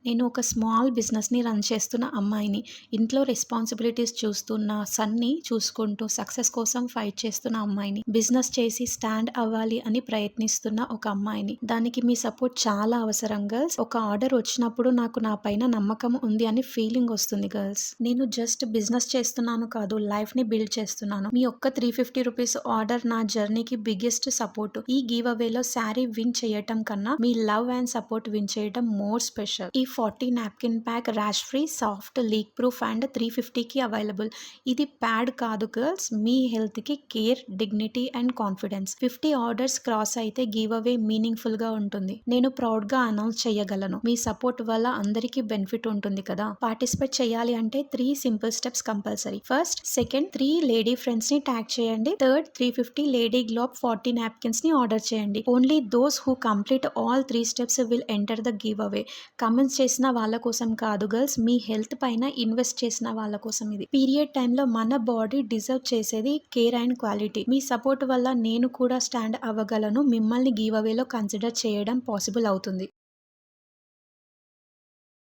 నేను ఒక స్మాల్ బిజినెస్‌ని రన్ చేస్తున్న అమ్మాయిని. ఇంట్లో రెస్పాన్సిబిలిటీస్ చూస్తున్న, సన్‌ని చూసుకుంటూ సక్సెస్ కోసం ఫైట్ చేస్తున్న అమ్మాయిని. బిజినెస్ చేసి స్టాండ్ అవ్వాలి అని ప్రయత్నిస్తున్న ఒక అమ్మాయిని. దానికి మీ సపోర్ట్ చాలా అవసరం గర్ల్స్. ఒక ఆర్డర్ వచ్చినప్పుడు నాకు నా పైన నమ్మకం ఉంది అని ఫీలింగ్ వస్తుంది గర్ల్స్. నేను జస్ట్ బిజినెస్ చేస్తున్నాను కాదు, లైఫ్‌ని బిల్డ్ చేస్తున్నాను. మీ ఒక్క ₹350 ఆర్డర్ నా జర్నీకి బిగ్గెస్ట్ సపోర్ట్. ఈ గివ్ అవేలో శారీ విన్ చేయటం కన్నా మీ లవ్ అండ్ సపోర్ట్ విన్ చేయటం మోర్ స్పెషల్. ఈ 40 napkin pack rash free, soft, leak proof and 350కి అవైలబుల్. ఇది ప్యాడ్ కాదు గర్ల్స్, మీ హెల్త్‌కి care, dignity and confidence. 50 orders cross అయితే గివ్ అవే మీనింగ్‌ఫుల్‌గా ఉంటుంది. నేను ప్రౌడ్‌గా అనౌన్స్ చేయగలను. మీ సపోర్ట్ వల్ల అందరికీ బెనిఫిట్ ఉంటుంది కదా. పార్టిసిపేట్ చేయాలి అంటే 3 simple steps compulsory. First, second 3 lady ఫ్రెండ్స్‌ని ట్యాగ్ చేయండి. థర్డ్ 350 లేడీ గ్లోబ్ 40 నాప్కిన్స్‌ని ఆర్డర్ చేయండి. Only those who complete all 3 steps will enter the give away. Comments చేసిన వాళ్ళ కోసం కాదు గర్ల్స్, మీ హెల్త్ పైన ఇన్వెస్ట్ చేసిన వాళ్ళ కోసం ఇది. పీరియడ్ టైంలో మన బాడీ డిజర్వ్ చేసేది care and quality. Me support వల్ల నేను కూడా స్టాండ్ అవ్వగలను. మిమ్మల్ని గివ్ అవేలో కన్సిడర్ చేయడం పాసిబుల్ అవుతుంది.